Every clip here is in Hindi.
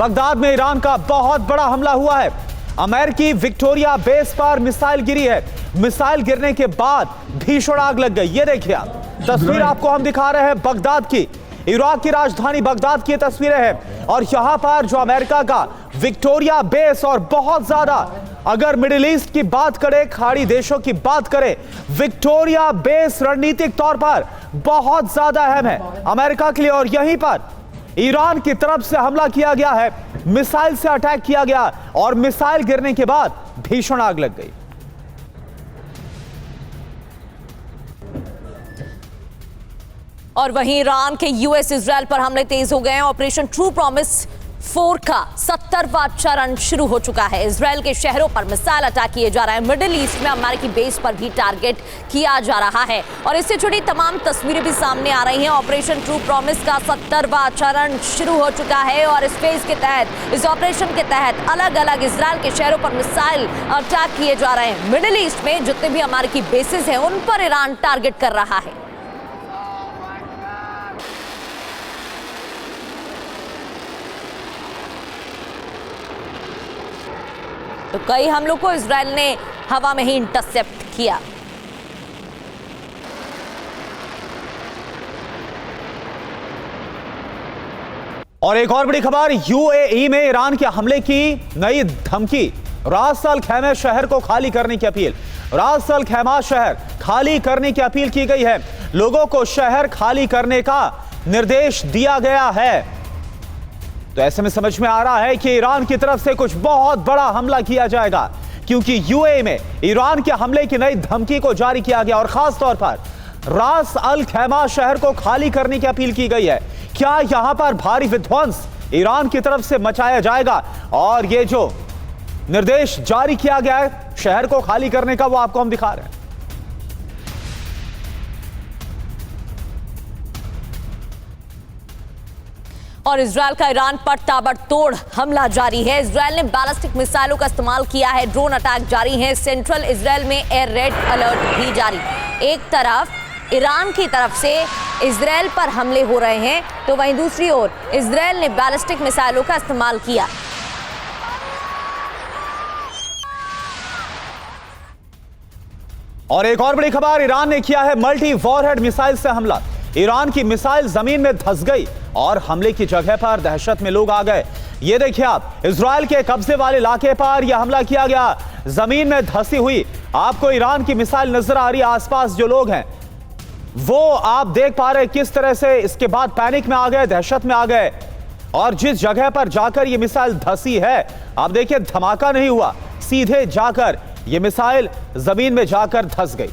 बगदाद में ईरान का बहुत बड़ा हमला हुआ है। अमेरिकी विक्टोरिया बेस पर मिसाइल गिरी है। मिसाइल गिरने के बाद भीषण आग लग गई। ये देखिए आप तस्वीर आपको हम दिखा रहे हैं बगदाद की, इराक की राजधानी बगदाद की तस्वीरें हैं। और यहां पर जो अमेरिका का विक्टोरिया बेस, और बहुत ज्यादा अगर मिडिल ईस्ट की बात करें, खाड़ी देशों की बात करें, विक्टोरिया बेस रणनीतिक तौर पर बहुत ज्यादा अहम है अमेरिका के लिए। और यहीं पर ईरान की तरफ से हमला किया गया है, मिसाइल से अटैक किया गया और मिसाइल गिरने के बाद भीषण आग लग गई। और वहीं ईरान के यूएस इजराइल पर हमले तेज हो गए हैं। ऑपरेशन ट्रू प्रॉमिस 4 का 70वां चरण शुरू हो चुका है। इजराइल के शहरों पर मिसाइल अटैक किए जा रहे हैं। मिडिल ईस्ट में अमेरिकी बेस पर भी टारगेट किया जा रहा है और इससे जुड़ी तमाम तस्वीरें भी सामने आ रही हैं। ऑपरेशन ट्रू प्रॉमिस का 70वां चरण शुरू हो चुका है और इस फेज के तहत, इस ऑपरेशन के तहत अलग अलग इजराइल के शहरों पर मिसाइल अटैक किए जा रहे हैं। मिडिल ईस्ट में जितने भी अमेरिकी बेसिस हैं उन पर ईरान टारगेट कर रहा है। तो कई हमलों को इजराइल ने हवा में ही इंटरसेप्ट किया। और एक और बड़ी खबर, यूएई में ईरान के हमले की नई धमकी। रास अल खैमा शहर को खाली करने की अपील। रास अल खैमा शहर खाली करने की अपील की गई है। लोगों को शहर खाली करने का निर्देश दिया गया है। तो ऐसे में समझ में आ रहा है कि ईरान की तरफ से कुछ बहुत बड़ा हमला किया जाएगा, क्योंकि यूएई में ईरान के हमले की नई धमकी को जारी किया गया और खास तौर पर रास अल खैमा शहर को खाली करने की अपील की गई है। क्या यहां पर भारी विध्वंस ईरान की तरफ से मचाया जाएगा? और ये जो निर्देश जारी किया गया है शहर को खाली करने का, वो आपको हम दिखा रहे हैं। और इजराइल का ईरान पर ताबड़तोड़ हमला जारी है। इजराइल ने बैलिस्टिक मिसाइलों का इस्तेमाल किया है। ड्रोन अटैक जारी है। सेंट्रल इजराइल में एयर रेड अलर्ट भी जारी। एक तरफ ईरान की तरफ से इजराइल पर हमले हो रहे हैं, तो वहीं दूसरी ओर इजराइल ने बैलिस्टिक मिसाइलों का इस्तेमाल किया। और एक और बड़ी खबर, ईरान ने किया है मल्टी वॉरहेड मिसाइल से हमला। ईरान की मिसाइल जमीन में धंस गई और हमले की जगह पर दहशत में लोग आ गए। ये देखिए आप, इजराइल के कब्जे वाले इलाके पर यह हमला किया गया। जमीन में धंसी हुई आपको ईरान की मिसाइल नजर आ रही है। आसपास जो लोग हैं वो आप देख पा रहे किस तरह से इसके बाद पैनिक में आ गए, दहशत में आ गए। और जिस जगह पर जाकर यह मिसाइल धंसी है, आप देखिए धमाका नहीं हुआ, सीधे जाकर यह मिसाइल जमीन में जाकर धंस गई।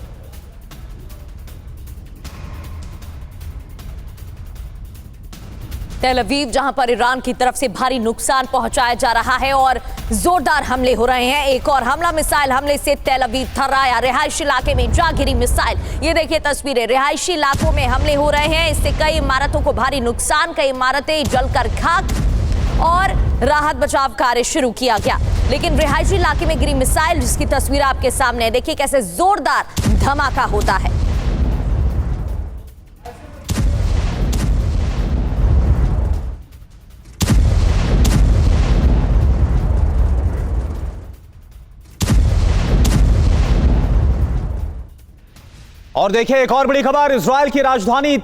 तेल अवीव जहां पर ईरान की तरफ से भारी नुकसान पहुंचाया जा रहा है और जोरदार हमले हो रहे हैं। एक और हमला, मिसाइल हमले से तेल अवीव थर्राया। रिहायशी इलाके में जा गिरी मिसाइल। ये देखिए तस्वीरें, रिहायशी इलाकों में हमले हो रहे हैं। इससे कई इमारतों को भारी नुकसान, कई इमारतें जलकर खाक और राहत बचाव कार्य शुरू किया गया। लेकिन रिहायशी इलाके में गिरी मिसाइल, जिसकी तस्वीर आपके सामने है, देखिए कैसे जोरदार धमाका होता है। और देखिए एक और बड़ी खबर, इजराइल की राजधानी,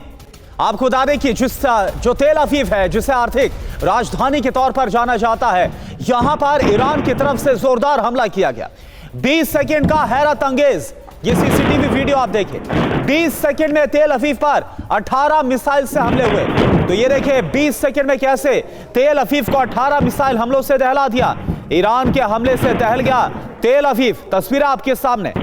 आपको बता दें कि जो तेल अवीव है, जिसे आर्थिक राजधानी के तौर पर जाना जाता है, यहां पर ईरान की तरफ से जोरदार हमला किया गया। 20 सेकंड का हैरत अंगेज ये सीसीटीवी वीडियो आप देखिए। 20 सेकंड में तेल अवीव पर 18 मिसाइल से हमले हुए। तो ये देखिए 20 सेकंड में कैसे तेल अवीव को 18 मिसाइल हमलों से दहला दिया। ईरान के हमले से दहल गया तेल अवीव। तस्वीरें आपके सामने।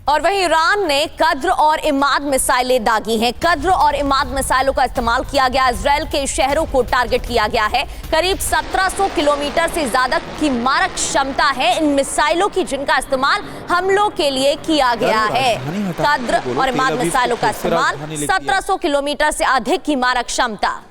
और वहीं ईरान ने कद्र और इमाद मिसाइलें दागी हैं। कद्र और इमाद मिसाइलों का इस्तेमाल किया गया। इजराइल के शहरों को टारगेट किया गया है। करीब 1700 किलोमीटर से ज्यादा की मारक क्षमता है इन मिसाइलों की, जिनका इस्तेमाल हमलों के लिए किया गया है। कद्र और इमाद मिसाइलों का इस्तेमाल 1700 किलोमीटर से अधिक की मारक क्षमता।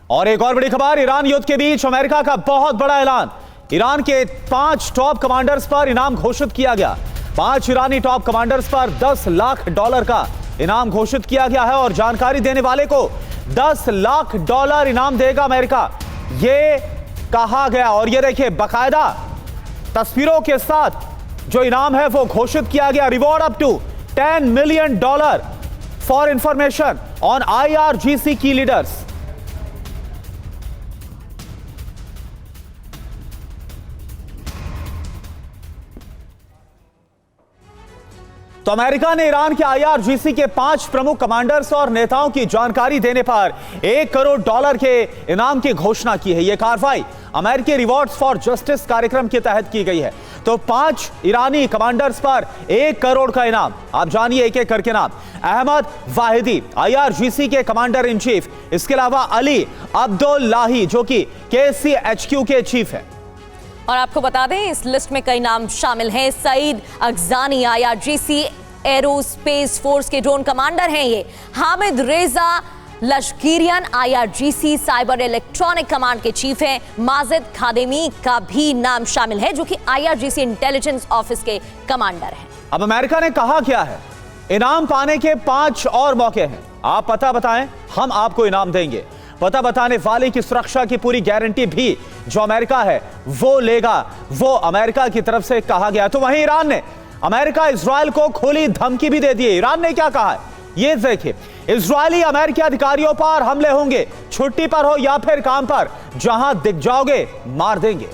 और एक और बड़ी खबर, ईरान युद्ध के बीच अमेरिका का बहुत बड़ा ऐलान। ईरान के 5 टॉप कमांडर्स पर इनाम घोषित किया गया। 5 ईरानी टॉप कमांडर्स पर $10 लाख का इनाम घोषित किया गया है और जानकारी देने वाले को $10 लाख इनाम देगा अमेरिका, यह कहा गया। और यह देखिए, बाकायदा तस्वीरों के साथ जो इनाम है वो घोषित किया गया। Reward up to $10 million for information on IRGC की लीडर्स। तो अमेरिका ने ईरान के IRGC के 5 प्रमुख कमांडर्स और नेताओं की जानकारी देने पर $1 करोड़ के इनाम की घोषणा की है। यह कार्रवाई अमेरिकी रिवॉर्ड्स फॉर जस्टिस कार्यक्रम के तहत की गई है। तो 5 ईरानी कमांडर्स पर $1 करोड़ का इनाम। आप जानिए एक एक करके नाम। अहमद वाहिदी IRGC के कमांडर इन चीफ, इसके अलावा अली अब्दुल्लाही जो कि KCHQ के चीफ है। और आपको बता दें इस लिस्ट में कई नाम शामिल हैं। सईद अगजानी IRGC एरोस्पेस फोर्स के ड्रोन कमांडर हैं ये। हामिद रेजा लश्कीरियन IRGC साइबर इलेक्ट्रॉनिक कमांड के चीफ हैं। माजिद खादेमी का भी नाम शामिल है जो कि IRGC इंटेलिजेंस ऑफिस के कमांडर हैं। अब अमेरिका ने कहा क्या है, इनाम पाने के 5 और मौके हैं। आप पता बताएं, हम आपको इनाम देंगे। पता बताने वाले की सुरक्षा की पूरी गारंटी भी जो अमेरिका है वो लेगा, वो अमेरिका की तरफ से कहा गया। तो वहीं ईरान ने अमेरिका इजराइल को खुली धमकी भी दे दी है। ईरान ने क्या कहा है ये देखिए, इजरायली अमेरिकी अधिकारियों पर हमले होंगे, छुट्टी पर हो या फिर काम पर, जहां दिख जाओगे मार देंगे।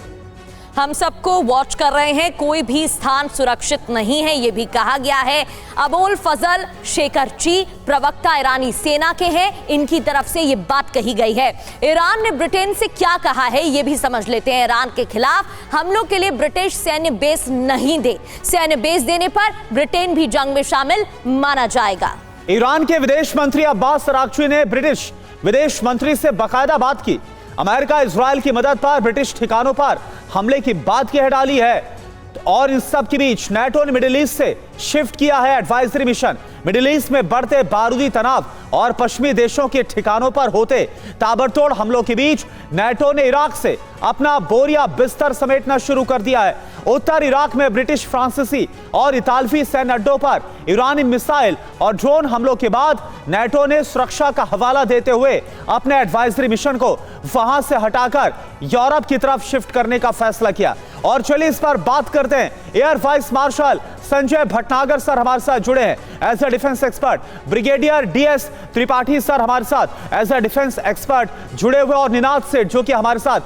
हम सबको वॉच कर रहे हैं, कोई भी स्थान सुरक्षित नहीं है, यह भी कहा गया है। अबुल फजल शेकरची प्रवक्ता ईरानी सेना के हैं, इनकी तरफ से यह बात कही गई है। ईरान ने ब्रिटेन से क्या कहा है यह भी समझ लेते हैं। ईरान के खिलाफ हमलों के लिए ब्रिटिश सैन्य बेस नहीं दे, सैन्य बेस देने पर ब्रिटेन भी जंग में शामिल माना जाएगा। ईरान के विदेश मंत्री अब्बास अरागची ने ब्रिटिश विदेश मंत्री से बाकायदा बात की। अमेरिका इजराइल की मदद पर ब्रिटिश ठिकानों पर हमले की बात कह डाली है। और इन सब के बीच नाटो ने मिडिल ईस्ट से शिफ्ट किया है एडवाइजरी मिशन। मिडिल ईस्ट में बढ़ते बारूदी तनाव और पश्चिमी देशों के ठिकानों पर होते ताबड़तोड़ हमलों के बीच नाटो ने इराक से अपना बोरिया बिस्तर समेटना शुरू कर दिया है। उत्तर इराक में ब्रिटिश, फ्रांसीसी और इतालवी सैन्य अड्डों पर ईरानी मिसाइल और ड्रोन हमलों के बाद नाटो ने सुरक्षा का हवाला देते हुए अपने एडवाइजरी मिशन को वहां से हटाकर यूरोप की तरफ शिफ्ट करने का फैसला किया। और चलिए इस पर बात करते हैं। Air vice marshal Sanjay Bhatnagar sir हमारे साथ जुड़े हैं as a defence expert. Brigadier DS Tripathi sir हमारे साथ एज ए डिफेंस एक्सपर्ट जुड़े हुए, और निनाद सेठ जो कि हमारे साथ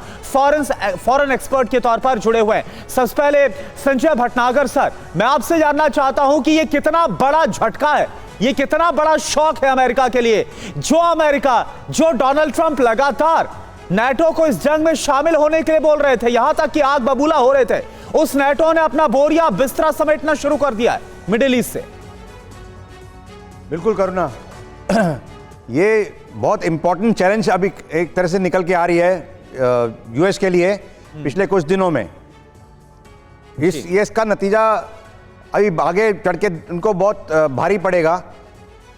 फॉरेन एक्सपर्ट के तौर पर जुड़े हुए हैं। सबसे पहले संजय भटनागर सर, मैं आपसे जानना चाहता हूं कि यह कितना बड़ा झटका है, यह कितना बड़ा शॉक है अमेरिका के लिए। जो डोनाल्ड ट्रंप लगातार नाटो को इस जंग में शामिल होने के लिए बोल रहे थे, यहां तक कि आग बबूला हो रहे थे, उस नाटो ने अपना बोरिया बिस्तरा समेटना शुरू कर दिया है मिडिल ईस्ट से। बिल्कुल करुणा, ये बहुत इंपॉर्टेंट चैलेंज अभी एक तरह से निकल के आ रही है यूएस के लिए पिछले कुछ दिनों में। इसका नतीजा अभी आगे चढ़ के उनको बहुत भारी पड़ेगा।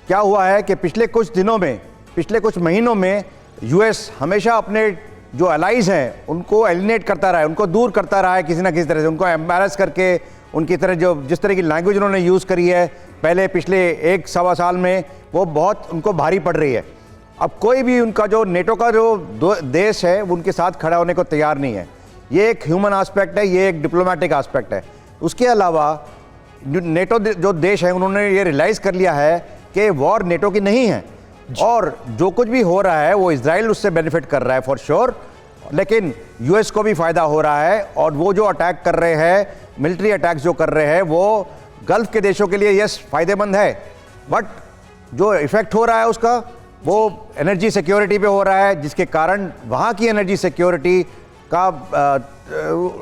क्या हुआ है कि पिछले कुछ दिनों में, पिछले कुछ महीनों में यूएस हमेशा अपने जो अलाइज हैं उनको एलिनेट करता रहा है, उनको दूर करता रहा है किसी ना किसी तरह से, उनको एम्बैरस करके उनकी तरह जिस तरह की लैंग्वेज उन्होंने यूज़ करी है पहले पिछले 1-1.25 साल में, वो बहुत उनको भारी पड़ रही है। अब कोई भी उनका जो नेटो का जो देश है वो उनके साथ खड़ा होने को तैयार नहीं है। ये एक ह्यूमन एस्पेक्ट है, ये एक डिप्लोमेटिक एस्पेक्ट है। उसके अलावा नेटो जो देश है उन्होंने ये रियलाइज़ कर लिया है कि वॉर नेटो की नहीं है, और जो कुछ भी हो रहा है वो इजराइल उससे बेनिफिट कर रहा है फॉर श्योर, लेकिन यूएस को भी फ़ायदा हो रहा है। और वो जो अटैक कर रहे हैं, मिलिट्री अटैक्स जो कर रहे हैं, वो गल्फ के देशों के लिए यस फ़ायदेमंद है, बट जो इफ़ेक्ट हो रहा है उसका वो एनर्जी सिक्योरिटी पे हो रहा है, जिसके कारण वहाँ की एनर्जी सिक्योरिटी का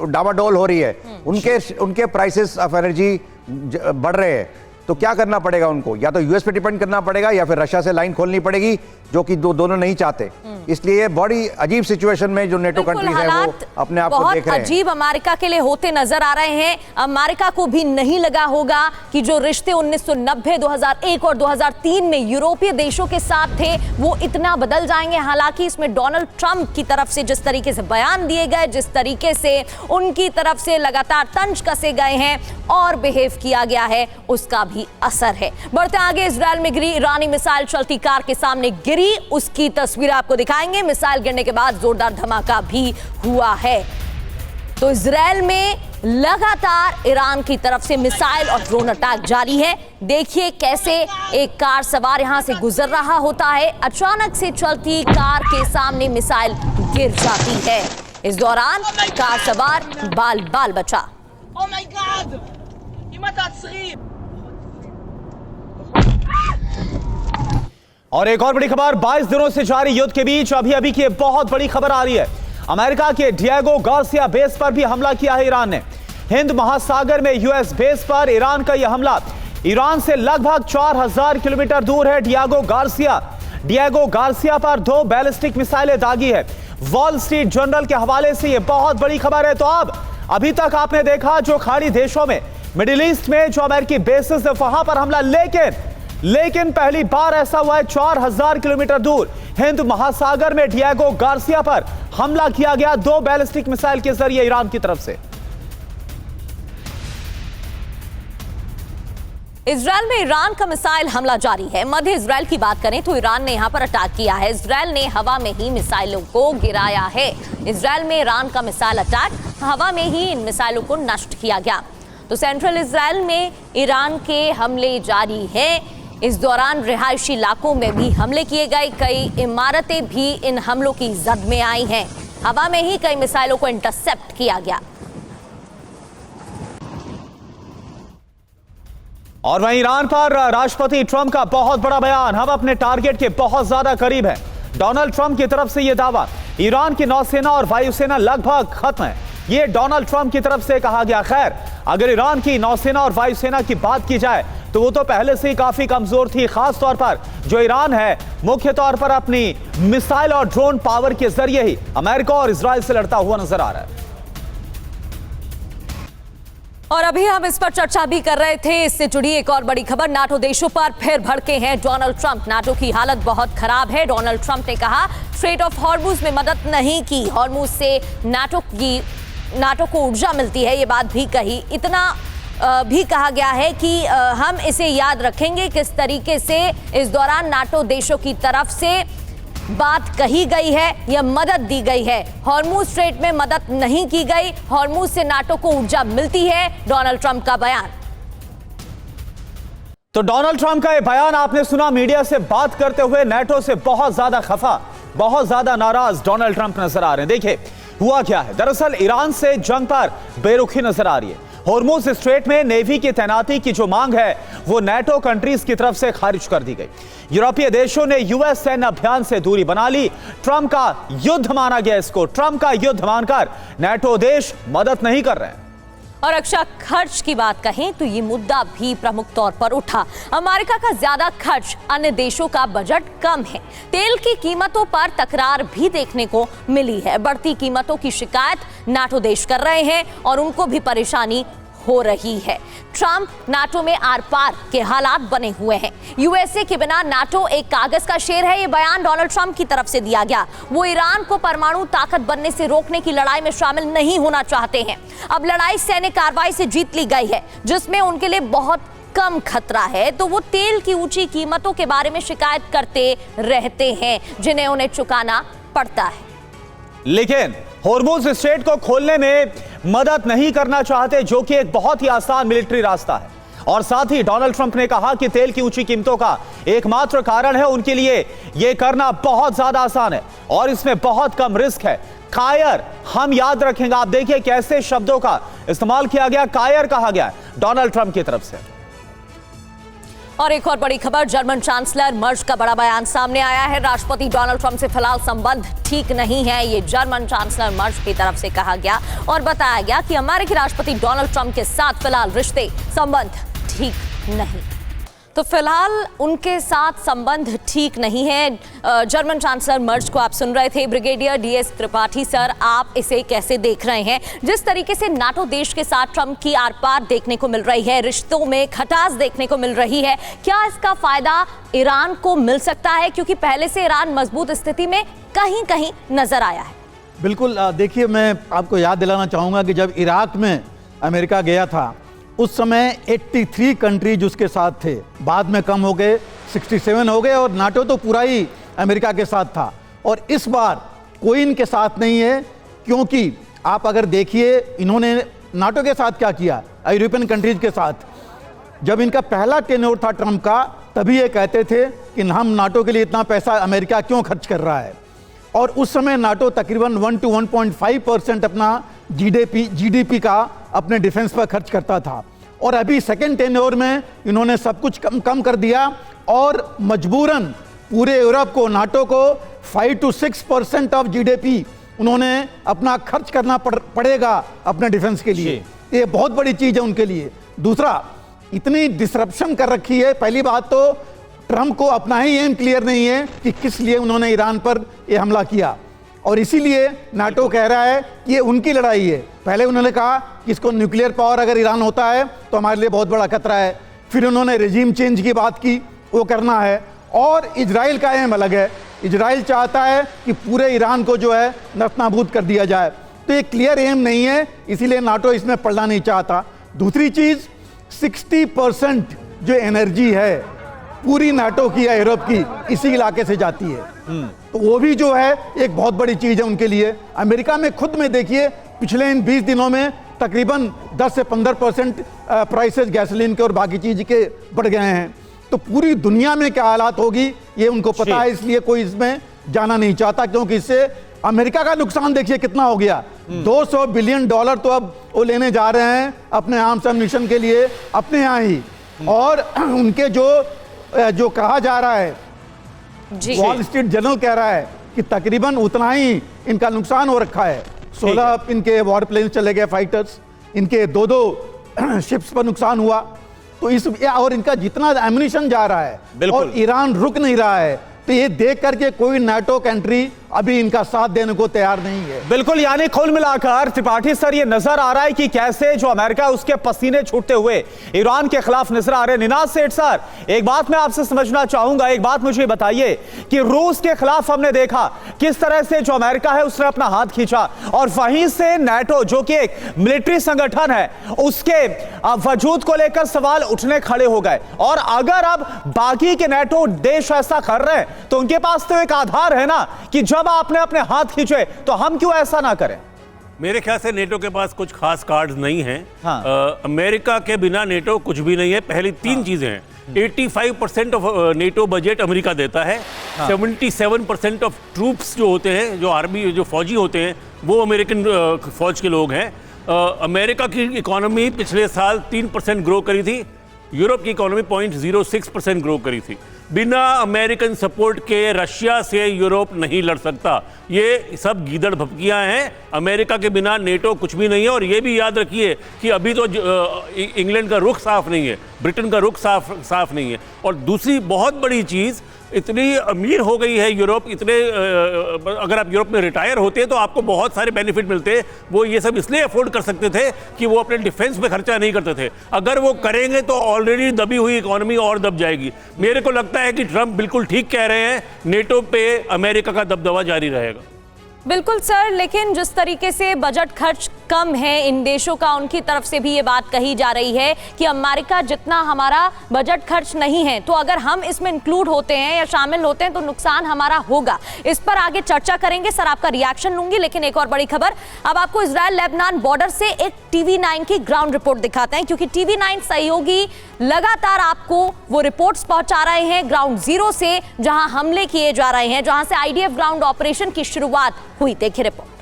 डामाडोल हो रही है। उनके प्राइसेस ऑफ एनर्जी बढ़ रहे हैं। तो क्या करना पड़ेगा उनको, या तो यूएस पे डिपेंड करना पड़ेगा या फिर रशिया से लाइन खोलनी पड़ेगी, जो कि दोनों नहीं चाहते। इसलिए बड़ी अजीब सिचुएशन में जो नेटो कंट्रीज हैं वो अपने आप को देख रहे हैं। अजीब अमेरिका के लिए होते नजर आ रहे हैं। अमेरिका को भी नहीं लगा होगा कि जो रिश्ते 1990, 2001 और 2003 में यूरोपीय देशों के साथ थे वो इतना बदल जाएंगे। हालांकि इसमें डोनाल्ड ट्रंप की तरफ से जिस तरीके से बयान दिए गए, जिस तरीके से उनकी तरफ से लगातार तंज कसे गए हैं और बिहेव किया गया है, उसका भी असर है। बढ़ते आगे, इजरायल में गिरी ईरानी मिसाइल चलती कार के सामने गिरी, उसकी तस्वीर आपको दिखाएंगे। मिसाइल गिरने के बाद जोरदार धमाका भी हुआ है। तो इजरायल में लगातार ईरान की तरफ से मिसाइल और ड्रोन अटैक जारी है। देखिए कैसे एक कार सवार यहां से गुजर रहा होता है, अचानक से चलती कार के सामने मिसाइल गिर जाती है। इस दौरान कार सवार बाल बाल बचा। Oh my God! אם אתה צריף! और एक और बड़ी खबर, 22 दिनों से जारी युद्ध के बीच अभी की बहुत बड़ी खबर आ रही है। अमेरिका के डिएगो गार्सिया बेस पर भी हमला किया है ईरान ने। हिंद महासागर में यूएस बेस पर ईरान का यह हमला। ईरान से लगभग 4000 किलोमीटर दूर है डिएगो गार्सिया। डिएगो गार्सिया पर 2 बैलिस्टिक मिसाइलें दागी है। वॉल स्ट्रीट जर्नल के हवाले से यह बहुत बड़ी खबर है। तो अब अभी तक आपने देखा जो खाड़ी देशों में, मिडिल ईस्ट में जो अमेरिकी बेसिस है वहां पर हमला, लेकिन पहली बार ऐसा हुआ है 4000 किलोमीटर दूर हिंद महासागर में डिएगो गार्सिया पर हमला किया गया 2 बैलिस्टिक मिसाइल के जरिए ईरान की तरफ से। इजरायल में ईरान का मिसाइल हमला जारी है। मध्य इजरायल की बात करें तो ईरान ने यहां पर अटैक किया है। इजरायल ने हवा में ही मिसाइलों को गिराया है। इजरायल में ईरान का मिसाइल अटैक, हवा में ही इन मिसाइलों को नष्ट किया गया। तो सेंट्रल इजरायल में ईरान के हमले जारी हैं। इस दौरान रिहायशी इलाकों में भी हमले किए गए, कई इमारतें भी इन हमलों की जद में आई हैं। हवा में ही कई मिसाइलों को इंटरसेप्ट किया गया। और वहीं ईरान पर राष्ट्रपति ट्रंप का बहुत बड़ा बयान, हम अपने टारगेट के बहुत ज्यादा करीब हैं। डोनाल्ड ट्रंप की तरफ से यह दावा, ईरान की नौसेना और वायुसेना लगभग खत्म है, यह डोनाल्ड ट्रंप की तरफ से कहा गया। खैर, अगर ईरान की नौसेना और वायुसेना की बात की जाए तो वो तो पहले से ही काफी कमजोर थी। खास तौर पर जो ईरान है मुख्य तौर पर अपनी मिसाइल और ड्रोन पावर के जरिए ही अमेरिका और इजराइल से लड़ता हुआ नजर आ रहा है। और अभी हम इस पर चर्चा भी कर रहे थे, इससे जुड़ी एक और बड़ी खबर, नाटो देशों पर फिर भड़के हैं डोनाल्ड ट्रंप। नाटो की हालत बहुत खराब है। डोनाल्ड ट्रंप ने कहा स्ट्रेट ऑफ हॉर्मुज में मदद नहीं की। हॉर्मुज से नाटो को ऊर्जा मिलती है, ये बात भी कही। इतना भी कहा गया है कि हम इसे याद रखेंगे किस तरीके से इस दौरान नाटो देशों की तरफ से बात कही गई है या मदद दी गई है। हॉर्मुज स्ट्रेट में मदद नहीं की गई, हॉर्मुज से नाटो को ऊर्जा मिलती है, डोनाल्ड ट्रंप का बयान। तो डोनाल्ड ट्रंप का यह बयान आपने सुना, मीडिया से बात करते हुए नाटो से बहुत ज्यादा खफा, बहुत ज्यादा नाराज डोनाल्ड ट्रंप नजर आ रहे हैं। देखिए हुआ क्या है, दरअसल ईरान से जंग पर बेरुखी नजर आ रही है। हॉर्मुज स्ट्रेट में नेवी की तैनाती की जो मांग है वो नाटो कंट्रीज की तरफ से खारिज कर दी गई। यूरोपीय देशों ने यूएस सैन्य अभियान से दूरी बना ली। ट्रंप का युद्ध माना गया इसको, ट्रंप का युद्ध मानकर नाटो देश मदद नहीं कर रहे हैं। और रक्षा खर्च की बात कहें तो ये मुद्दा भी प्रमुख तौर पर उठा। अमेरिका का ज्यादा खर्च, अन्य देशों का बजट कम है। तेल की कीमतों पर तकरार भी देखने को मिली है। बढ़ती कीमतों की शिकायत नाटो देश कर रहे हैं और उनको भी परेशानी हो रही है। ट्रंप नाटो में आर पार के हालात बने हुए हैं। यूएसए के बिना नाटो एक कागज का शेर है, ये बयान डोनाल्ड ट्रंप की तरफ से दिया गया। वो ईरान को परमाणु ताकत बनने से रोकने की लड़ाई में शामिल नहीं होना चाहते हैं। अब लड़ाई सैन्य कार्रवाई से जीत ली गई है, जिसमें उनके लिए बहुत कम खतरा है, तो वो तेल की ऊंची कीमतों के बारे में शिकायत करते रहते हैं, जिन्हें उन्हें चुकाना पड़ता है। लेकिन हॉर्मुज स्ट्रेट को खोलने में मदद नहीं करना चाहते, जो कि एक बहुत ही आसान मिलिट्री रास्ता है। और साथ ही डोनाल्ड ट्रंप ने कहा कि तेल की ऊंची कीमतों का एकमात्र कारण है उनके लिए यह करना बहुत ज्यादा आसान है और इसमें बहुत कम रिस्क है। कायर हम याद रखेंगे। आप देखिए कैसे शब्दों का इस्तेमाल किया गया, कायर कहा गया डोनाल्ड ट्रंप की तरफ से। और एक और बड़ी खबर, जर्मन चांसलर मर्ज का बड़ा बयान सामने आया है। राष्ट्रपति डोनाल्ड ट्रंप से फिलहाल संबंध ठीक नहीं है, ये जर्मन चांसलर मर्ज की तरफ से कहा गया और बताया गया कि अमेरिकी राष्ट्रपति डोनाल्ड ट्रंप के साथ फिलहाल रिश्ते संबंध ठीक नहीं। तो फिलहाल उनके साथ संबंध ठीक नहीं है। जर्मन चांसलर मर्ज को आप सुन रहे थे। ब्रिगेडियर डीएस त्रिपाठी सर, आप इसे कैसे देख रहे हैं? जिस तरीके से नाटो देश के साथ ट्रंप की आर पार देखने को मिल रही है, रिश्तों में खटास देखने को मिल रही है, क्या इसका फायदा ईरान को मिल सकता है? क्योंकि पहले से ईरान मजबूत स्थिति में कहीं कहीं नजर आया है। बिल्कुल, देखिए, मैं आपको याद दिलाना चाहूँगा कि जब इराक में अमेरिका गया था उस समय 83 कंट्रीज उसके साथ थे, बाद में कम हो गए, 67 हो गए, और नाटो तो पूरा ही अमेरिका के साथ था। और इस बार कोई इनके साथ नहीं है, क्योंकि आप अगर देखिए इन्होंने नाटो के साथ क्या किया, यूरोपियन कंट्रीज के साथ। जब इनका पहला टेन्योर था ट्रंप का, तभी ये कहते थे कि हम नाटो के लिए इतना पैसा अमेरिका क्यों खर्च कर रहा है। और उस समय नाटो तकरीबन 1 to 1.5% अपना जीडीपी का अपने डिफेंस पर खर्च करता था। और अभी सेकेंड टेन्योर में इन्होंने सब कुछ कम कर दिया, और मजबूरन पूरे यूरोप को, नाटो को 5 to 6% ऑफ जीडीपी उन्होंने अपना खर्च करना पड़ेगा अपने डिफेंस के लिए। ये बहुत बड़ी चीज़ है उनके लिए। दूसरा, इतनी डिसरप्शन कर रखी है। पहली बात तो ट्रंप को अपना ही एम क्लियर नहीं है कि किस लिए उन्होंने ईरान पर यह हमला किया, और इसीलिए नाटो कह रहा है कि ये उनकी लड़ाई है। पहले उन्होंने कहा कि इसको न्यूक्लियर पावर अगर ईरान होता है तो हमारे लिए बहुत बड़ा खतरा है। फिर उन्होंने रेजिम चेंज की बात की, वो करना है। और इजराइल का एम अलग है। इजराइल चाहता है कि पूरे ईरान को जो है नस्तनाबूद कर दिया जाए। तो ये क्लियर एम नहीं है, इसीलिए नाटो इसमें पड़ना नहीं चाहता। दूसरी चीज़, 60% जो एनर्जी है पूरी नाटो की या यूरोप की इसी इलाके से जाती है, तो वो भी जो है एक बहुत बड़ी चीज़ है उनके लिए। अमेरिका में खुद में देखिए, पिछले इन 20 दिनों में तकरीबन 10 से 15% प्राइसेस गैसोलीन के और बाकी चीज़ के बढ़ गए हैं। तो पूरी दुनिया में क्या हालात होगी ये उनको पता है, इसलिए कोई इसमें जाना नहीं चाहता, क्योंकि इससे अमेरिका का नुकसान देखिए कितना हो गया। $200 बिलियन तो अब वो लेने जा रहे हैं अपने आर्म्स एम्युनिशन के लिए अपने यहाँ ही। और उनके जो कहा जा रहा है, वॉल स्ट्रीट जर्नल कह रहा है कि तकरीबन उतना ही इनका नुकसान हो रखा है। 16 इनके वॉर प्लेन चले गए, फाइटर्स, इनके 2 शिप्स पर नुकसान हुआ। तो और इनका जितना एम्युनिशन जा रहा है और ईरान रुक नहीं रहा है, तो ये देख करके कोई नाटो कंट्री अभी इनका साथ देने को तैयार नहीं है। बिल्कुल, यानी कुल मिलाकर त्रिपाठी सर ये नजर आ रहा है कि कैसे जो अमेरिका उसके पसीने छूटते हुए ईरान के खिलाफ नजर आ रहे हैं। निनाज सेठ सर, एक बात मैं आपसे समझना चाहूंगा, एक बात मुझे बताइए कि रूस के खिलाफ हमने देखा किस तरह से जो अमेरिका है उसने अपना हाथ खींचा, और वहीं से नाटो जो कि एक मिलिट्री संगठन है उसके वजूद को लेकर सवाल उठने खड़े हो गए। और अगर अब बाकी के नाटो देश ऐसा कर रहे हैं तो उनके पास तो एक आधार है ना कि जब आपने अपने हाथ खींचे तो हम क्यों ऐसा ना करें। मेरे ख्याल से नेटो के पास कुछ खास कार्ड्स नहीं हैं। हाँ। अमेरिका के बिना नेटो कुछ भी नहीं है। पहली 3 चीजें हैं। 85% ऑफ नेटो बजट अमेरिका देता है। 77% ऑफ ट्रूप्स जो होते हैं, जो आर्मी, जो फौजी होते हैं, वो अमेरिकन फौज के लोग हैं। अमेरिका की इकोनॉमी पिछले साल 3% ग्रो करी थी। यूरोप की इकोनॉमी 0.06% ग्रो करी थी। बिना अमेरिकन सपोर्ट के रशिया से यूरोप नहीं लड़ सकता। ये सब गीदड़ भपकियां हैं। अमेरिका के बिना नेटो कुछ भी नहीं है। और ये भी याद रखिए कि अभी तो इंग्लैंड का रुख साफ नहीं है, ब्रिटेन का रुख साफ नहीं है। और दूसरी बहुत बड़ी चीज़, इतनी अमीर हो गई है यूरोप, अगर आप यूरोप में रिटायर होते तो आपको बहुत सारे बेनिफिट मिलते। वो ये सब इसलिए अफोर्ड कर सकते थे कि वो अपने डिफेंस पे खर्चा नहीं करते थे। अगर वो करेंगे तो ऑलरेडी दबी हुई इकोनॉमी और दब जाएगी। मेरे को लगता है कि ट्रंप बिल्कुल ठीक कह रहे हैं, नेटो पे अमेरिका का दबदबा जारी रहेगा। बिल्कुल सर, लेकिन जिस तरीके से बजट खर्च कम है इन देशों का, उनकी तरफ से भी ये बात कही जा रही है कि अमेरिका जितना हमारा बजट खर्च नहीं है, तो अगर हम इसमें इंक्लूड होते हैं या शामिल होते हैं तो नुकसान हमारा होगा। इस पर आगे चर्चा करेंगे, सर आपका रिएक्शन लूंगी। लेकिन एक और बड़ी खबर, अब आपको इजराइल लेबनान बॉर्डर से एक TV9 की ग्राउंड रिपोर्ट दिखाते हैं, क्योंकि TV9 सहयोगी लगातार आपको वो रिपोर्ट्स पहुंचा रहे हैं ग्राउंड जीरो से, जहां हमले किए जा रहे हैं, जहां से IDF ग्राउंड ऑपरेशन की शुरुआत हुई। देखिए रिपोर्ट।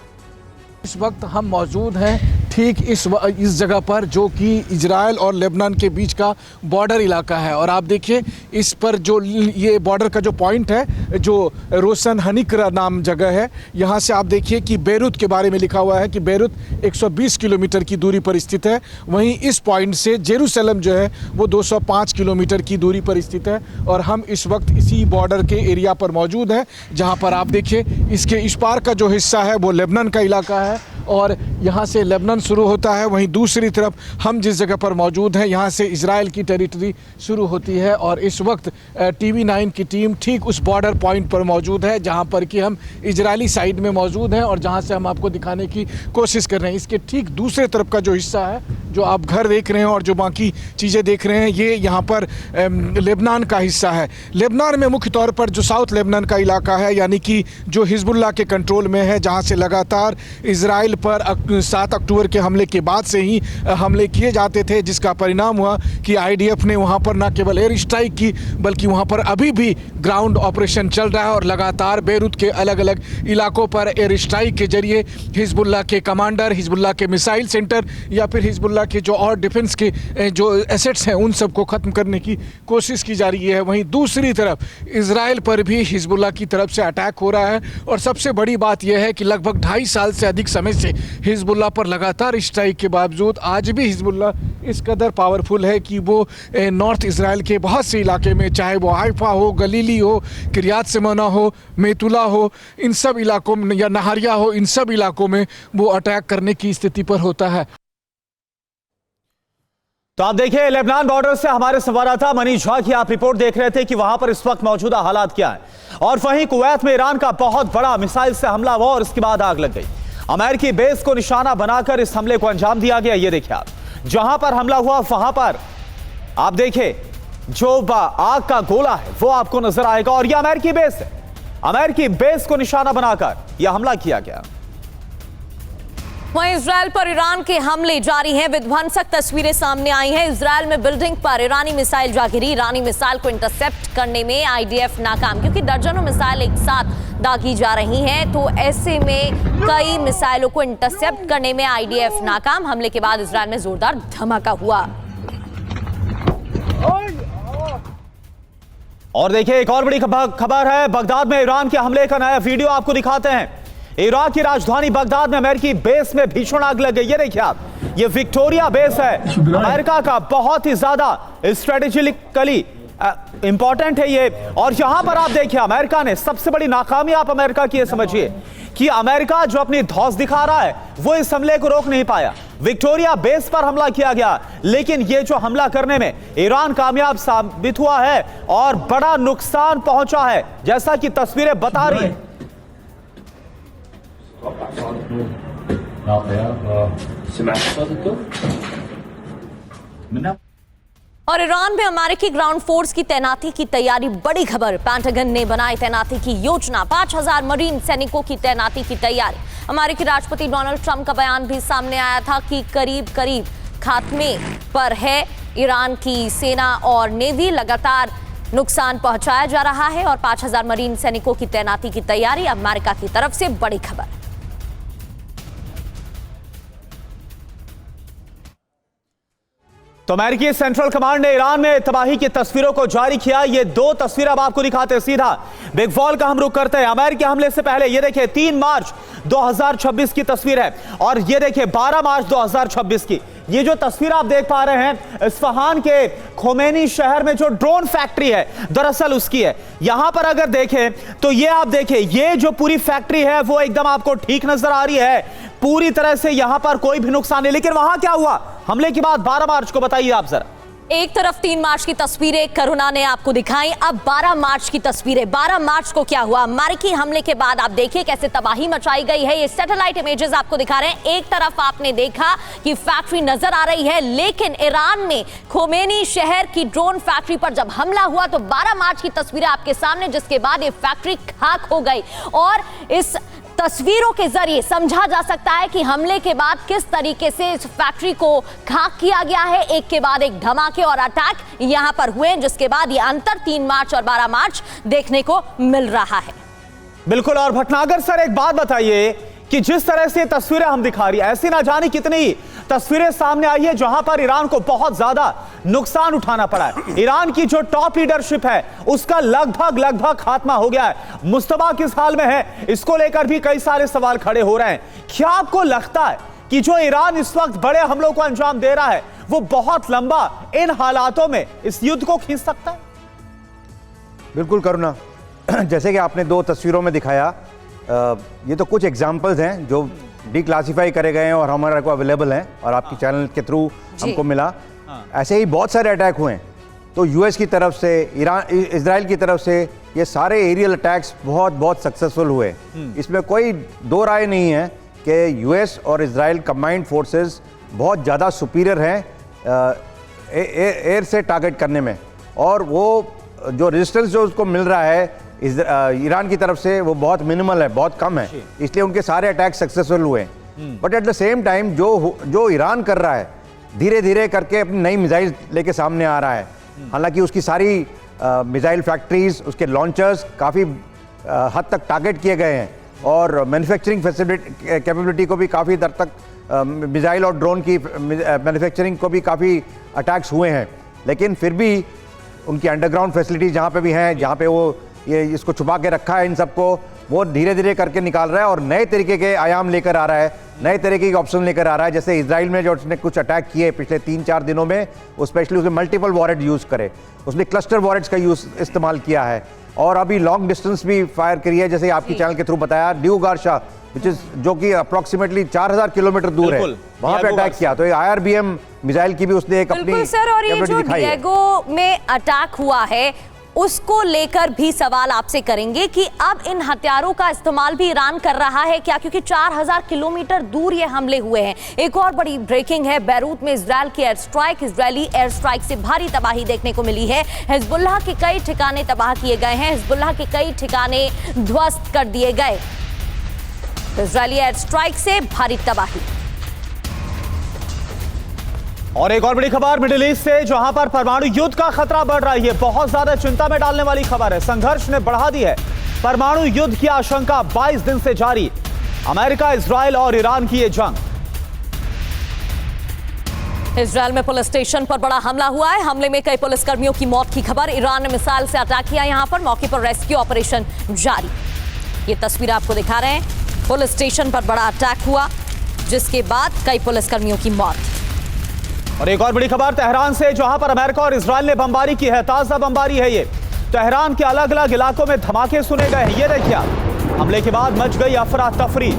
इस वक्त हम मौजूद हैं ठीक इस जगह पर, जो कि इजराइल और लेबनान के बीच का बॉर्डर इलाका है। और आप देखिए इस पर जो ये बॉर्डर का जो पॉइंट है, जो रोशन हनिकरा नाम जगह है, यहाँ से आप देखिए कि बेरूत के बारे में लिखा हुआ है कि बेरूत 120 किलोमीटर की दूरी पर स्थित है। वहीं इस पॉइंट से जेरूसलम जो है वो 205 किलोमीटर की दूरी पर स्थित है। और हम इस वक्त इसी बॉर्डर के एरिया पर मौजूद हैं, जहाँ पर आप देखिए इसके इस पार का जो हिस्सा है वो लेबनान का इलाका है और यहाँ से लेबनान शुरू होता है। वहीं दूसरी तरफ हम जिस जगह पर मौजूद हैं, यहाँ से इजराइल की टेरिटरी शुरू होती है। और इस वक्त TV9 की टीम ठीक उस बॉर्डर पॉइंट पर मौजूद है, जहाँ पर कि हम इजरायली साइड में मौजूद हैं और जहाँ से हम आपको दिखाने की कोशिश कर रहे हैं। इसके ठीक दूसरे तरफ का जो हिस्सा है, जो आप घर देख रहे हैं और जो बाकी चीज़ें देख रहे हैं, ये यहाँ पर लेबनान का हिस्सा है। लेबनान में मुख्य तौर पर जो साउथ लेबनान का इलाका है, यानी कि जो हिजबुल्लाह के कंट्रोल में है, जहाँ से लगातार इजराइल पर 7 अक्टूबर के हमले के बाद से ही हमले किए जाते थे, जिसका परिणाम हुआ कि IDF ने वहाँ पर न केवल एयर स्ट्राइक की, बल्कि वहाँ पर अभी भी ग्राउंड ऑपरेशन चल रहा है और लगातार बेरूत के अलग अलग इलाकों पर एयर स्ट्राइक के जरिए हिजबुल्लाह के कमांडर, हिजबुल्लाह के मिसाइल सेंटर या फिर हिजबुल्लाह के जो और डिफेंस के जो एसेट्स हैं उन सबको ख़त्म करने की कोशिश की जा रही है। वहीं दूसरी तरफ इजराइल पर भी हिजबुल्लाह की तरफ से अटैक हो रहा है और सबसे बड़ी बात यह है कि लगभग 2.5 साल से अधिक समय से हिजबुल्लाह पर लगातार स्ट्राइक के बावजूद आज भी हिजबुल्लाह इस कदर पावरफुल है कि वो नॉर्थ इजराइल के बहुत से इलाके में, चाहे वो हाइफा हो, गलीली हो, किरियात सिमोना हो, मेतुला हो, इन सब इलाकों में, या नहारिया हो, इन सब इलाकों में वो अटैक करने की स्थिति पर होता है। तो आप देखिए लेबनान बॉर्डर से हमारे संवाददाता मनीष झा की आप रिपोर्ट देख रहे थे कि वहां पर इस वक्त मौजूदा हालात क्या है। और वहीं कुवैत में ईरान का बहुत बड़ा मिसाइल से हमला हुआ और इसके बाद आग लग गई। अमेरिकी बेस को निशाना बनाकर इस हमले को अंजाम दिया गया। ये देखिए आप, जहां पर हमला हुआ वहां पर आप देखिए जो आग का गोला है वो आपको नजर आएगा और यह अमेरिकी बेस है। अमेरिकी बेस को निशाना बनाकर यह हमला किया गया। वहीं इजराइल पर ईरान के हमले जारी हैं। विध्वंसक तस्वीरें सामने आई हैं। इजराइल में बिल्डिंग पर ईरानी मिसाइल जा गिरी। ईरानी मिसाइल को इंटरसेप्ट करने में IDF नाकाम, क्योंकि दर्जनों मिसाइल एक साथ दागी जा रही हैं। तो ऐसे में कई मिसाइलों को इंटरसेप्ट करने में IDF नाकाम। हमले के बाद इजराइल में जोरदार धमाका हुआ। और देखिए एक और बड़ी खबर है, बगदाद में ईरान के हमले का नया वीडियो आपको दिखाते हैं। इराक की राजधानी बगदाद में अमेरिकी बेस में भीषण आग लग गई। ये देखिए आप, ये विक्टोरिया बेस है, अमेरिका का बहुत ही ज्यादा स्ट्रेटेजिकली इंपॉर्टेंट है ये। और यहां पर आप देखिए अमेरिका ने सबसे बड़ी नाकामी आप अमेरिका की ये समझिए कि अमेरिका जो अपनी धौंस दिखा रहा है वो इस हमले को रोक नहीं पाया। विक्टोरिया बेस पर हमला किया गया, लेकिन ये जो हमला करने में ईरान कामयाब साबित हुआ है और बड़ा नुकसान पहुंचा है, जैसा कि तस्वीरें बता रही है। और ईरान में अमेरिकी ग्राउंड फोर्स की तैनाती की तैयारी, बड़ी खबर। पेंटागन ने बनाई तैनाती की योजना, 5000 मरीन सैनिकों की तैनाती की तैयारी। अमेरिकी राष्ट्रपति डोनाल्ड ट्रंप का बयान भी सामने आया था कि करीब करीब खात्मे पर है ईरान की सेना और नेवी। लगातार नुकसान पहुंचाया जा रहा है और 5000 मरीन सैनिकों की तैनाती की तैयारी अमेरिका की तरफ से, बड़ी खबर। तो अमेरिकी सेंट्रल कमांड ने ईरान में तबाही की तस्वीरों को जारी किया। ये 2 तस्वीर अब आपको दिखाते हैं। सीधा बिग वॉल का हम रुख करते हैं। अमेरिकी हमले से पहले ये देखिए 3 मार्च 2026 की तस्वीर है और ये देखिए 12 मार्च 2026 की। ये जो तस्वीर आप देख पा रहे हैं इस्फहान के खोमेनी शहर में जो ड्रोन फैक्ट्री है, दरअसल उसकी है। यहां पर अगर देखें तो ये आप देखिए, ये जो पूरी फैक्ट्री है वो एकदम आपको ठीक नजर आ रही है, पूरी तरह से यहां पर कोई भी नुकसान नहीं। लेकिन वहां क्या हुआ हमले के बाद 12 मार्च को, बताइए आप जरा। एक तरफ 3 मार्च की तस्वीरें करुणा ने आपको दिखाई, अब 12 मार्च की तस्वीरें। 12 मार्च को क्या हुआ? अमेरिकी हमले के बाद आप देखिए कैसे तबाही मचाई गई है। ये सैटेलाइट इमेजेस आपको दिखा रहे हैं। एक तरफ आपने देखा कि फैक्ट्री नजर आ रही है, लेकिन ईरान में खोमेनी शहर की ड्रोन फैक्ट्री पर जब हमला हुआ तो 12 मार्च की तस्वीरें आपके सामने, जिसके बाद ये फैक्ट्री खाक हो गई। और इस तस्वीरों के जरिए समझा जा सकता है कि हमले के बाद किस तरीके से इस फैक्ट्री को खाक किया गया है। एक के बाद एक धमाके और अटैक यहां पर हुए, जिसके बाद ये अंतर 3 मार्च और 12 मार्च देखने को मिल रहा है। बिल्कुल। और भटनागर सर एक बात बताइए कि जिस तरह से तस्वीरें हम दिखा रही है, ऐसी ना जाने कितनी तस्वीरें सामने आई है जहां पर ईरान को बहुत ज्यादा नुकसान उठाना पड़ा है। ईरान की जो टॉप लीडरशिप है उसका लगभग खात्मा हो गया है। मुस्तफा किस हाल में है, इसको लेकर भी कई सारे सवाल खड़े हो रहे हैं। क्या आपको लगता है कि जो ईरान इस वक्त बड़े हमलों को अंजाम दे रहा है वो बहुत लंबा इन हालातों में इस युद्ध को खींच सकता है? बिल्कुल करुणा, जैसे कि आपने दो तस्वीरों में दिखाया, ये तो कुछ एग्जाम्पल्स हैं जो डिक्लासिफाई करे गए हैं और हमारे को अवेलेबल हैं और आपकी चैनल के थ्रू हमको मिला। ऐसे ही बहुत सारे अटैक हुए हैं। तो यूएस की तरफ से, इजराइल की तरफ से, ये सारे एरियल अटैक्स बहुत सक्सेसफुल हुए। इसमें कोई दो राय नहीं है कि यूएस और इजराइल कंबाइंड फोर्सेस बहुत ज़्यादा सुपीरियर हैं एयर से टारगेट करने में, और वो जो रेजिस्टेंस जो उसको मिल रहा है ईरान की तरफ से वो बहुत मिनिमल है, बहुत कम है, इसलिए उनके सारे अटैक सक्सेसफुल हुए। But at the same time जो ईरान कर रहा है, धीरे धीरे करके अपनी नई मिसाइल लेके सामने आ रहा है। हालांकि उसकी सारी मिसाइल फैक्ट्रीज, उसके लॉन्चर्स काफ़ी हद तक टारगेट किए गए हैं और मैन्युफैक्चरिंग कैपेबिलिटी को भी काफ़ी हद तक मिसाइल और ड्रोन की मैन्युफैक्चरिंग को भी काफ़ी अटैक्स हुए हैं। लेकिन फिर भी उनकी अंडरग्राउंड फैसिलिटीज जहाँ पे भी हैं, जहाँ पे वो ये इसको छुपा के रखा है, इन सबको वो धीरे धीरे करके निकाल रहा है और नए तरीके के आयाम लेकर आ रहा है, नए तरीके के ऑप्शन लेकर आ रहा है। जैसे इजराइल में जो उसने कुछ अटैक किए पिछले 3-4 दिनों में, वो स्पेशली उसने मल्टीपल वॉरेट यूज़ करे, उसने क्लस्टर वॉरेट्स का इस्तेमाल किया है और अभी लॉन्ग डिस्टेंस भी फायर करी है, जैसे आपकी चैनल के थ्रू बताया, ड्यू गार्शा जो कि अप्रोक्सीमेटली 4000 किलोमीटर दूर है, वहां पे अटैक किया। तो IRBM मिसाइल की भी उसने एक अपनी सर, और ये जो डिएगो में अटैक हुआ है उसको लेकर भी सवाल आपसे करेंगे कि अब इन हथियारों का इस्तेमाल भी ईरान कर रहा है क्या, क्योंकि 4000 किलोमीटर दूर ये हमले हुए हैं। एक और बड़ी ब्रेकिंग है, बैरूत में इजराइल की air strike, Israeli air strike से भारी तबाही देखने को मिली है। हिजबुल्लाह के कई ठिकाने तबाह किए गए हैं, हिजबुल्लाह के कई ठिकाने ध्वस्त कर दिए गए। इजरायली एयर स्ट्राइक से भारी तबाही। और एक और बड़ी खबर मिडिल ईस्ट से, जहां पर परमाणु युद्ध का खतरा बढ़ रहा है। बहुत ज्यादा चिंता में डालने वाली खबर है। संघर्ष ने बढ़ा दी है परमाणु युद्ध की आशंका। 22 दिन से जारी अमेरिका, इजराइल और ईरान की ये जंग। इजराइल में पुलिस स्टेशन पर बड़ा हमला हुआ है। हमले में कई पुलिसकर्मियों की मौत की खबर। ईरान ने मिसाइल से अटैक किया यहां पर। मौके पर रेस्क्यू ऑपरेशन जारी। ये तस्वीर आपको दिखा रहे हैं। पुलिस स्टेशन पर बड़ा अटैक हुआ जिसके बाद कई पुलिसकर्मियों की मौत। और एक और बड़ी खबर तेहरान से, जहां पर अमेरिका और इजराइल ने बमबारी की है। ताजा बमबारी है ये। तेहरान के अलग अलग इलाकों में धमाके सुने गए हैं। ये देखिए, हमले के बाद मच गई अफरा तफरी।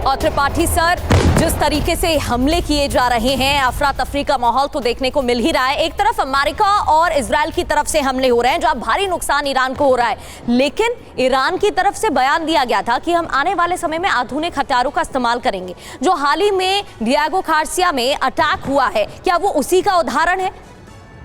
और त्रिपाठी सर, जिस तरीके से हमले किए जा रहे हैं, अफरा तफरी का माहौल तो देखने को मिल ही रहा है। एक तरफ अमेरिका और इजराइल की तरफ से हमले हो रहे हैं जहां भारी नुकसान ईरान को हो रहा है, लेकिन ईरान की तरफ से बयान दिया गया था कि हम आने वाले समय में आधुनिक हथियारों का इस्तेमाल करेंगे। जो हाल ही में डिएगो गार्सिया में अटैक हुआ है, क्या वो उसी का उदाहरण है?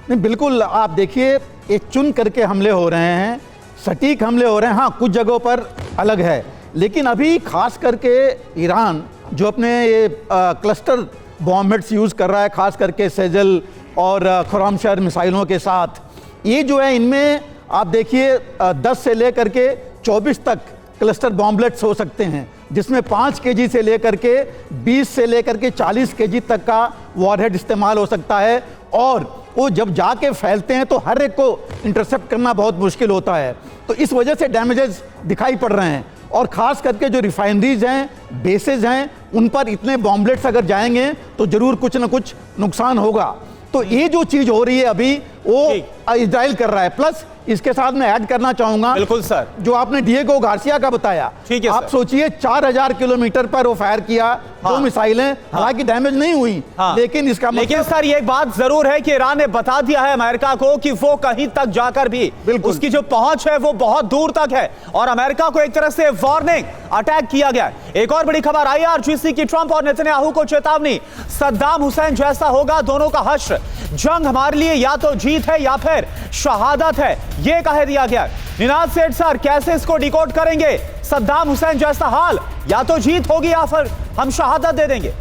नहीं, बिल्कुल। आप देखिए, ये चुन करके हमले हो रहे हैं, सटीक हमले हो रहे हैं। हाँ, कुछ जगहों पर अलग है, लेकिन अभी खास करके ईरान जो अपने ये क्लस्टर बॉम्बेट्स यूज़ कर रहा है, खास करके सेजल और खुरामशहर मिसाइलों के साथ, ये जो है इनमें आप देखिए 10 से लेकर के 24 तक क्लस्टर बॉम्बलेट्स हो सकते हैं, जिसमें 5 kg से लेकर के 20 से लेकर के 40 kg तक का वॉरहेड इस्तेमाल हो सकता है। और वो जब जाके फैलते हैं तो हर एक को इंटरसेप्ट करना बहुत मुश्किल होता है। तो इस वजह से डैमेजेस दिखाई पड़ रहे हैं। और ख़ास करके जो रिफाइनरीज हैं, बेसेस हैं, उन पर इतने बॉम्बलेट्स अगर जाएंगे तो ज़रूर कुछ ना कुछ नुकसान होगा। तो ये जो चीज़ हो रही है अभी, वो इजराइल कर रहा है। प्लस इसके साथ मैं ऐड करना चाहूंगा, बिल्कुल सर, जो आपने डिएगो गार्सिया का बताया, ठीक है, आप सोचिए 4000 किलोमीटर पर वो फायर किया, दो मिसाइलें, हालांकि डैमेज नहीं हुई, लेकिन इसका लेकिन सर ये बात जरूर है कि ईरान ने बता दिया है अमेरिका को कि वो कहीं तक जाकर भी उसकी जो पहुंच है वो बहुत दूर तक है, और अमेरिका को एक तरह से वार्निंग, अटैक किया गया। एक और बड़ी खबर, IRGC की ट्रंप और नेतन्याहू को चेतावनी, सद्दाम हुसैन जैसा होगा दोनों का हश्र, जंग हमारे लिए या तो जीत है या फिर शहादत है, ये कह दिया गया। निनाद सेठ सर, कैसे इसको डिकोड करेंगे? सद्दाम हुसैन जैसा हाल, या तो जीत होगी या फिर हम शहादत दे देंगे।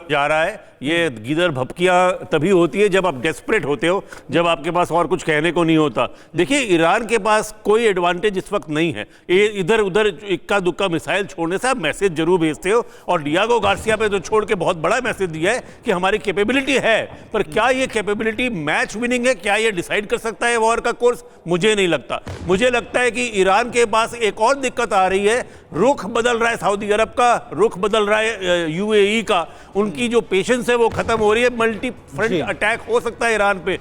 जा रहा है ये गीदड़ भपकियां तभी होती है जब आप डेस्परेट होते हो, जब आपके पास और कुछ कहने को नहीं होता। देखिए, ईरान के पास कोई एडवांटेज इस वक्त नहीं है। ये इधर उधर इक्का दुक्का मिसाइल छोड़ने से आप मैसेज जरूर भेजते हो, और डियागो गार्सिया पे तो छोड़ के बहुत बड़ा मैसेज दिया है कि हमारी कैपेबिलिटी है, पर क्या ये कैपेबिलिटी मैच विनिंग है? क्या ये डिसाइड कर सकता है वॉर का कोर्स? मुझे नहीं लगता। मुझे लगता है कि ईरान के पास एक और दिक्कत आ रही है, रुख बदल रहा है सऊदी अरब का, रुख बदल रहा है यूएई का, उनकी जो पेशेंस है वो खत्म हो रही है। मल्टी फ्रंट अटैक हो सकता है ईरान पे।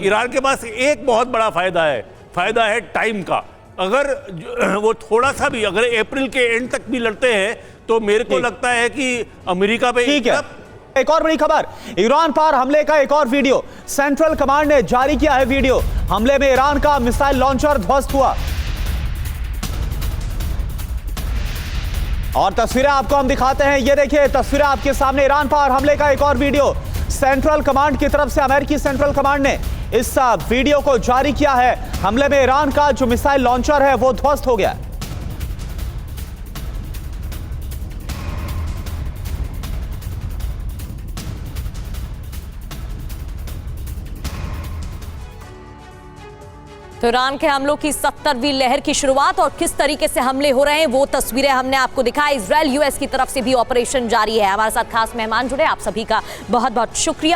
ईरान के पास एक बहुत बड़ा फायदा है टाइम का। अगर वो थोड़ा सा भी, अगर अप्रैल के एंड तक भी लड़ते हैं तो मेरे को लगता है कि अमेरिका पे ठीक है। एक और बड़ी खबर, ईरान पर हमले का एक और वीडियो सेंट्रल कमांड ने जारी किया है। वीडियो हमले में ईरान का मिसाइल लॉन्चर ध्वस्त हुआ, और तस्वीरें आपको हम दिखाते हैं। ये देखिए तस्वीरें आपके सामने, ईरान पर हमले का एक और वीडियो सेंट्रल कमांड की तरफ से अमेरिकी सेंट्रल कमांड ने इस वीडियो को जारी किया है। हमले में ईरान का जो मिसाइल लॉन्चर है वो ध्वस्त हो गया। तो ईरान के हमलों की 70वीं लहर की शुरुआत और किस तरीके से हमले हो रहे हैं वो तस्वीरें हमने आपको दिखाई। इजराइल यूएस की तरफ से भी ऑपरेशन जारी है। हमारे साथ खास मेहमान जुड़े, आप सभी का बहुत बहुत शुक्रिया।